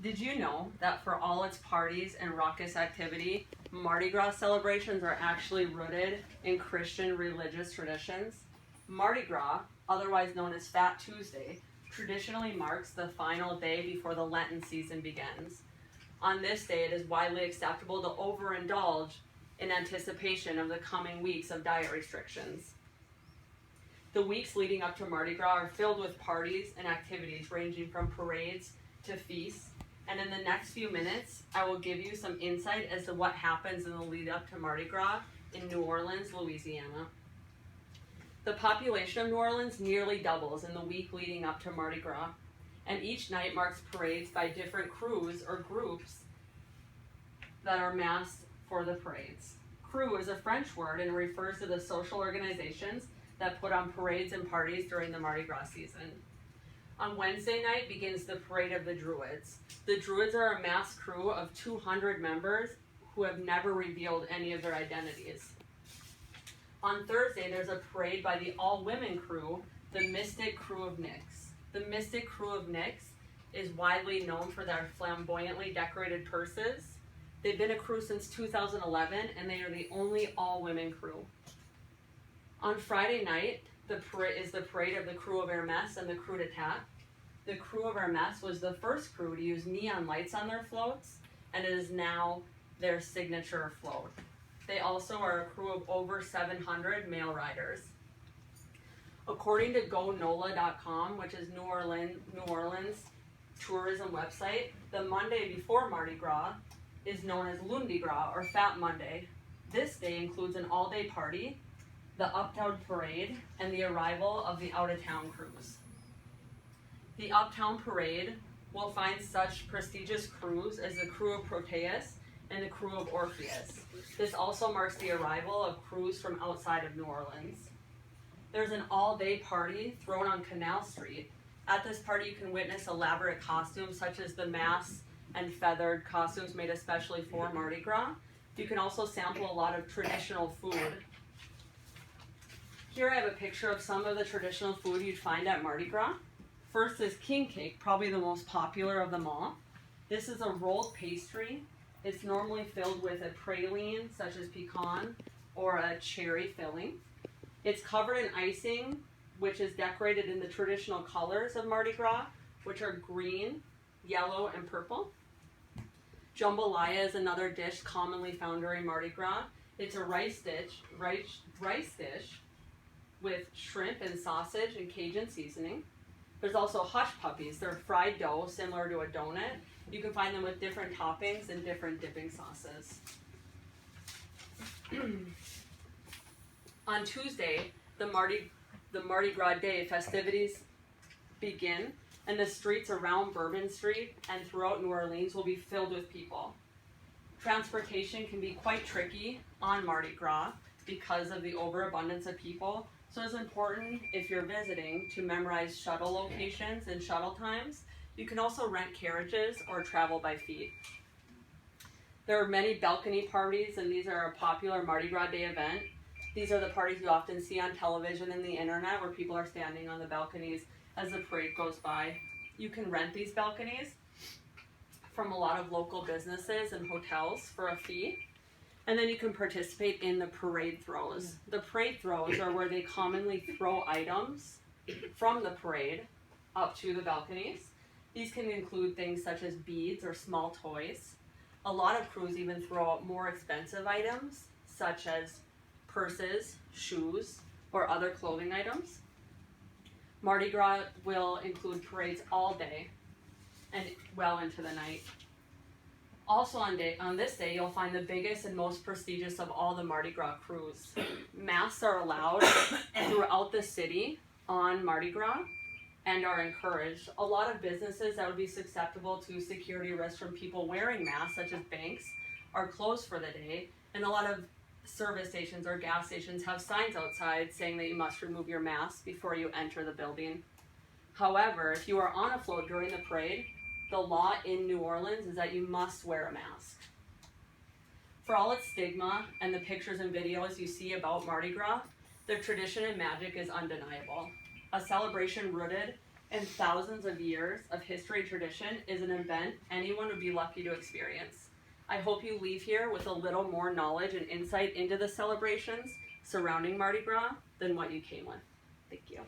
Did you know that for all its parties and raucous activity, Mardi Gras celebrations are actually rooted in Christian religious traditions? Mardi Gras, otherwise known as Fat Tuesday, traditionally marks the final day before the Lenten season begins. On this day, it is widely acceptable to overindulge in anticipation of the coming weeks of diet restrictions. The weeks leading up to Mardi Gras are filled with parties and activities ranging from parades to feasts. And in the next few minutes, I will give you some insight as to what happens in the lead up to Mardi Gras in New Orleans, Louisiana. The population of New Orleans nearly doubles in the week leading up to Mardi Gras, and each night marks parades by different crews or groups that are massed for the parades. Crew is a French word and refers to the social organizations that put on parades and parties during the Mardi Gras season. On Wednesday night begins the Parade of the Druids. The Druids are a masked crew of 200 members who have never revealed any of their identities. On Thursday, there's a parade by the all-women crew, the Mystic Crew of Nyx. The Mystic Crew of Nyx is widely known for their flamboyantly decorated purses. They've been a crew since 2011, and they are the only all-women crew. On Friday night, the parade of the Crew of Hermes and the Crew d'Etat. The Crew of Hermes was the first crew to use neon lights on their floats, and it is now their signature float. They also are a crew of over 700 male riders. According to GoNOLA.com, which is New Orleans tourism website, the Monday before Mardi Gras is known as Lundi Gras, or Fat Monday. This day includes an all-day party, the Uptown Parade, and the arrival of the out-of-town crews. The Uptown Parade will find such prestigious crews as the Crew of Proteus and the Crew of Orpheus. This also marks the arrival of crews from outside of New Orleans. There's an all-day party thrown on Canal Street. At this party, you can witness elaborate costumes such as the masked and feathered costumes made especially for Mardi Gras. You can also sample a lot of traditional food. Here I have a picture of some of the traditional food you'd find at Mardi Gras. First is king cake, probably the most popular of them all. This is a rolled pastry. It's normally filled with a praline, such as pecan, or a cherry filling. It's covered in icing, which is decorated in the traditional colors of Mardi Gras, which are green, yellow, and purple. Jambalaya is another dish commonly found during Mardi Gras. It's a rice dish with shrimp and sausage and Cajun seasoning. There's also hush puppies. They're fried dough similar to a donut. You can find them with different toppings and different dipping sauces. On Tuesday, the Mardi Gras Day festivities begin, and the streets around Bourbon Street and throughout New Orleans will be filled with people. Transportation can be quite tricky on Mardi Gras because of the overabundance of people. So it's important, if you're visiting, to memorize shuttle locations and shuttle times. You can also rent carriages or travel by feet. There are many balcony parties, and these are a popular Mardi Gras Day event. These are the parties you often see on television and the internet, where people are standing on the balconies as the parade goes by. You can rent these balconies from a lot of local businesses and hotels for a fee. And then you can participate in the parade throws. The parade throws are where they commonly throw items from the parade up to the balconies. These can include things such as beads or small toys. A lot of crews even throw out more expensive items, such as purses, shoes, or other clothing items. Mardi Gras will include parades all day and well into the night. Also on this day, you'll find the biggest and most prestigious of all the Mardi Gras crews. Masks are allowed throughout the city on Mardi Gras and are encouraged. A lot of businesses that would be susceptible to security risks from people wearing masks, such as banks, are closed for the day, and a lot of service stations or gas stations have signs outside saying that you must remove your mask before you enter the building. However, if you are on a float during the parade, the law in New Orleans is that you must wear a mask. For all its stigma and the pictures and videos you see about Mardi Gras, the tradition and magic is undeniable. A celebration rooted and thousands of years of history and tradition is an event anyone would be lucky to experience. I hope you leave here with a little more knowledge and insight into the celebrations surrounding Mardi Gras than what you came with. Thank you.